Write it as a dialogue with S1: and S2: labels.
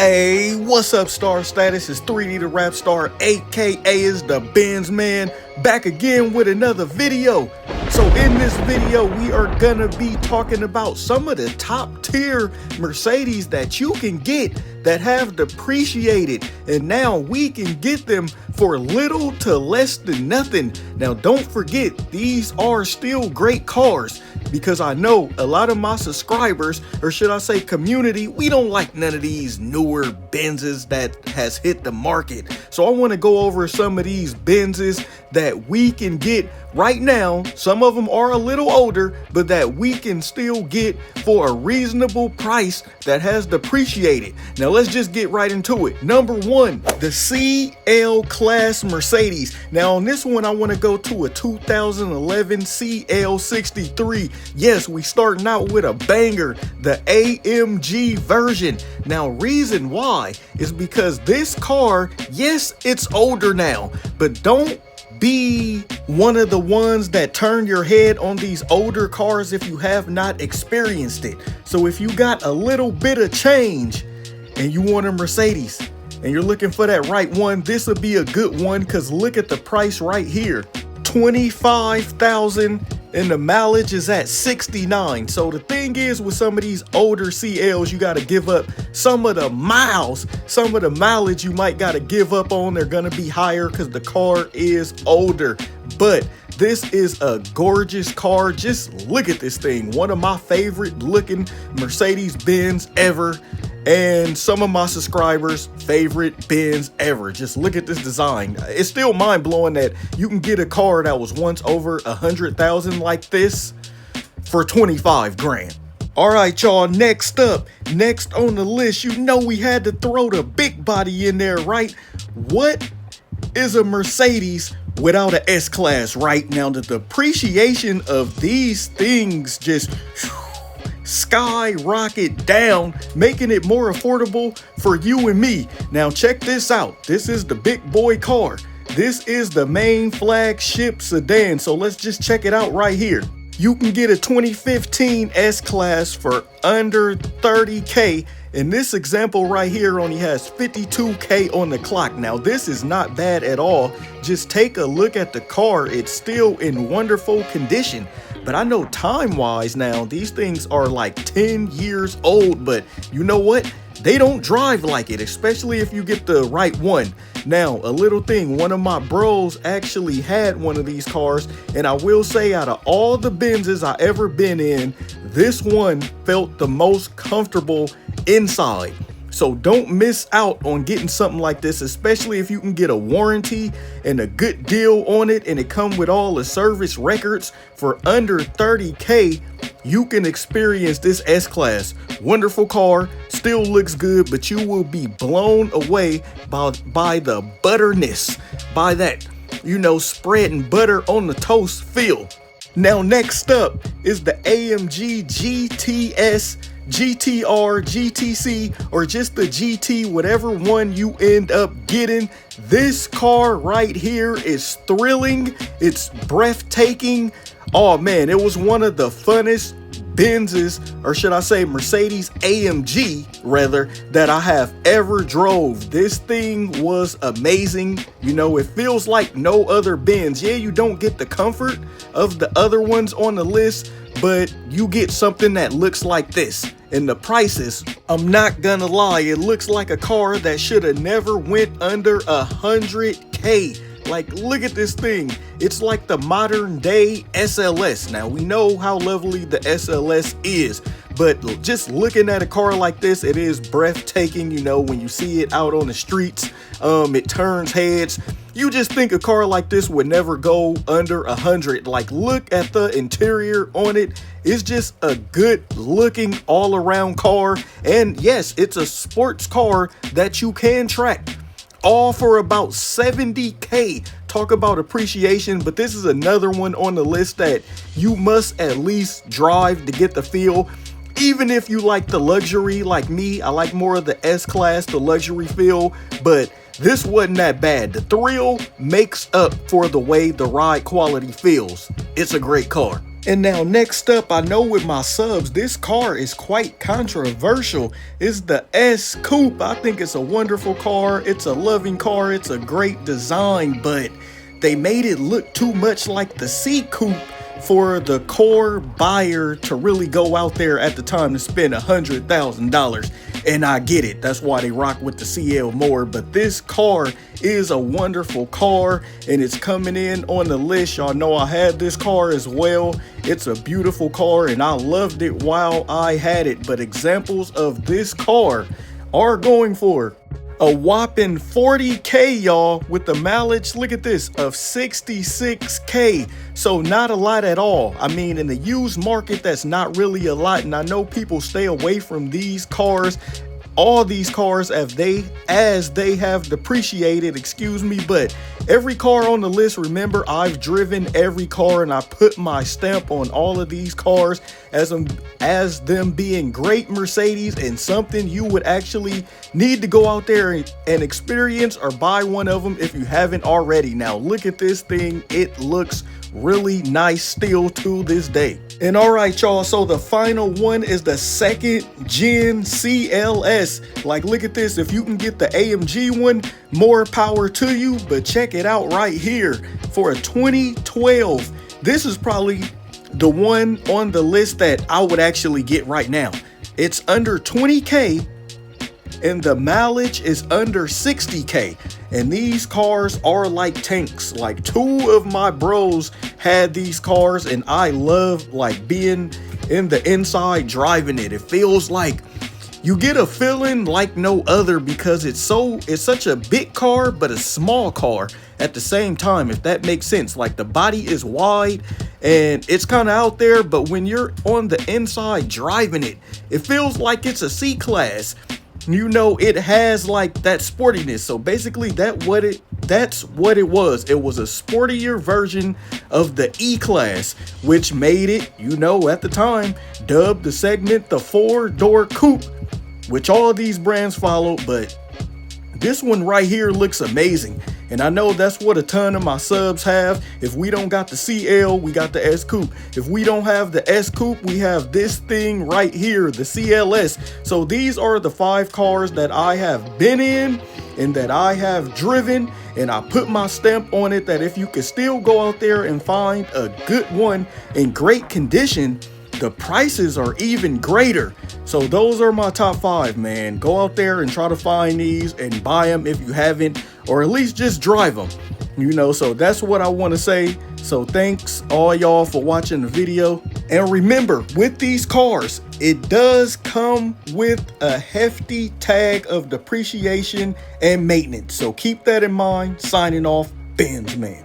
S1: Hey, what's up, Star Status? It's 3D the Rap Star, aka is the Benz Man, back again with another video. So in this video, we are gonna be talking about some of the top tier Mercedes that you can get that have depreciated, and now we can get them for little to less than nothing. Now don't forget, these are still great cars, because I know a lot of my subscribers, or should I say community, we don't like none of these newer Benzes that has hit the market. So I want to go over some of these Benzes that we can get right now. Some of them are a little older, but that we can still get for a reasonable price that has depreciated. Now let's just get right into it. Number one, the SClass Mercedes. Now on this one, I want to go to a 2011 CL63. Yes, we starting out with a banger, the AMG version. Now reason why is because this car, yes, it's older now, but don't be one of the ones that turn your head on these older cars if you have not experienced it. So if you got a little bit of change and you want a Mercedes and you're looking for that right one, this would be a good one, because look at the price right here. $25,000 and the mileage is at 69. So the thing is, with some of these older CLs, you got to give up some of the miles, some of the mileage you might got to give up on. They're going to be higher because the car is older. But this is a gorgeous car. Just look at this thing. One of my favorite looking Mercedes-Benz ever, and some of my subscribers' favorite Benz ever. Just look at this design. It's still mind-blowing that you can get a car that was once over 100,000 like this for 25 grand. All right, y'all, next up, next on the list, you know we had to throw the big body in there, right? What is a Mercedes without an S-Class? Right now, the depreciation of these things just skyrocket down, making it more affordable for you and me. Now check this out. This is the big boy car. This is the main flagship sedan. So let's just check it out right here. You can get a 2015 S-Class for under 30K. And this example right here only has 52K on the clock. Now this is not bad at all. Just take a look at the car. It's still in wonderful condition. But I know time-wise now, these things are like 10 years old, but you know what? They don't drive like it, especially if you get the right one. Now, a little thing, one of my bros actually had one of these cars, and I will say, out of all the Benzes I ever been in, this one felt the most comfortable inside. So don't miss out on getting something like this, especially if you can get a warranty and a good deal on it, and it come with all the service records for under 30K. You can experience this S-Class. Wonderful car, still looks good, but you will be blown away by the butterness, by that, you know, spreading butter on the toast feel. Now next up is the AMG GTS, GTR, GTC, or just the GT, whatever one you end up getting. This car right here is thrilling. It's breathtaking. Oh man, it was one of the funnest Benzes, or should I say Mercedes AMG rather, that I have ever drove. This thing was amazing. You know, it feels like no other Benz. Yeah, you don't get the comfort of the other ones on the list, but you get something that looks like this. And the prices, I'm not gonna lie, it looks like a car that should have never went under 100K. Like, look at this thing. It's like the modern day SLS. Now, we know how lovely the SLS is, but just looking at a car like this, it is breathtaking. You know, when you see it out on the streets, it turns heads. You just think a car like this would never go under 100. Like, look at the interior on it. It's just a good looking all around car. And yes, it's a sports car that you can track. All for about 70K. Talk about appreciation, but this is another one on the list that you must at least drive to get the feel. Even if you like the luxury like me, I like more of the S-Class, the luxury feel, but this wasn't that bad. The thrill makes up for the way the ride quality feels. It's a great car. And now next up, I know with my subs, this car is quite controversial. It's the S Coupe. I think it's a wonderful car. It's a loving car. It's a great design, but they made it look too much like the C Coupe for the core buyer to really go out there at the time to spend $100,000. And I get it, that's why they rock with the CL more, but this car is a wonderful car and it's coming in on the list. Y'all know I had this car as well. It's a beautiful car and I loved it while I had it, but examples of this car are going for a whopping 40K, y'all, with the mileage, look at this, of 66K. So not a lot at all. I mean, in the used market, that's not really a lot. And I know people stay away from these cars, all these cars as they have depreciated, excuse me, but every car on the list, remember, I've driven every car and I put my stamp on all of these cars as them being great Mercedes and something you would actually need to go out there and experience or buy one of them if you haven't already. Now look at this thing, it looks really nice still to this day. And all right, y'all, so the final one is the second gen SClass. Like, look at this, if you can get the AMG one, more power to you, but check it out right here. For a 2012, this is probably the one on the list that I would actually get right now. It's under 20K and the mileage is under 60K. And these cars are like tanks. Like, two of my bros had these cars and I love like being in the inside driving it. It feels like you get a feeling like no other because it's such a big car but a small car at the same time, if that makes sense. Like, the body is wide and it's kind of out there, but when you're on the inside driving it, it feels like it's a C-Class. You know, it has like that sportiness. So basically that's what it was. It was a sportier version of the E-Class, which made it, you know, at the time dubbed the segment the 4-door coupe, which all of these brands followed, but this one right here looks amazing. And I know that's what a ton of my subs have. If we don't got the CL, we got the S Coupe. If we don't have the S Coupe, we have this thing right here, the CLS. So these are the 5 cars that I have been in and that I have driven. And I put my stamp on it that if you could still go out there and find a good one in great condition, the prices are even greater. So those are my top 5, man. Go out there and try to find these and buy them if you haven't, or at least just drive them, you know. So that's what I want to say. So thanks all y'all for watching the video. And remember, with these cars, it does come with a hefty tag of depreciation and maintenance. So keep that in mind. Signing off, Benz Man.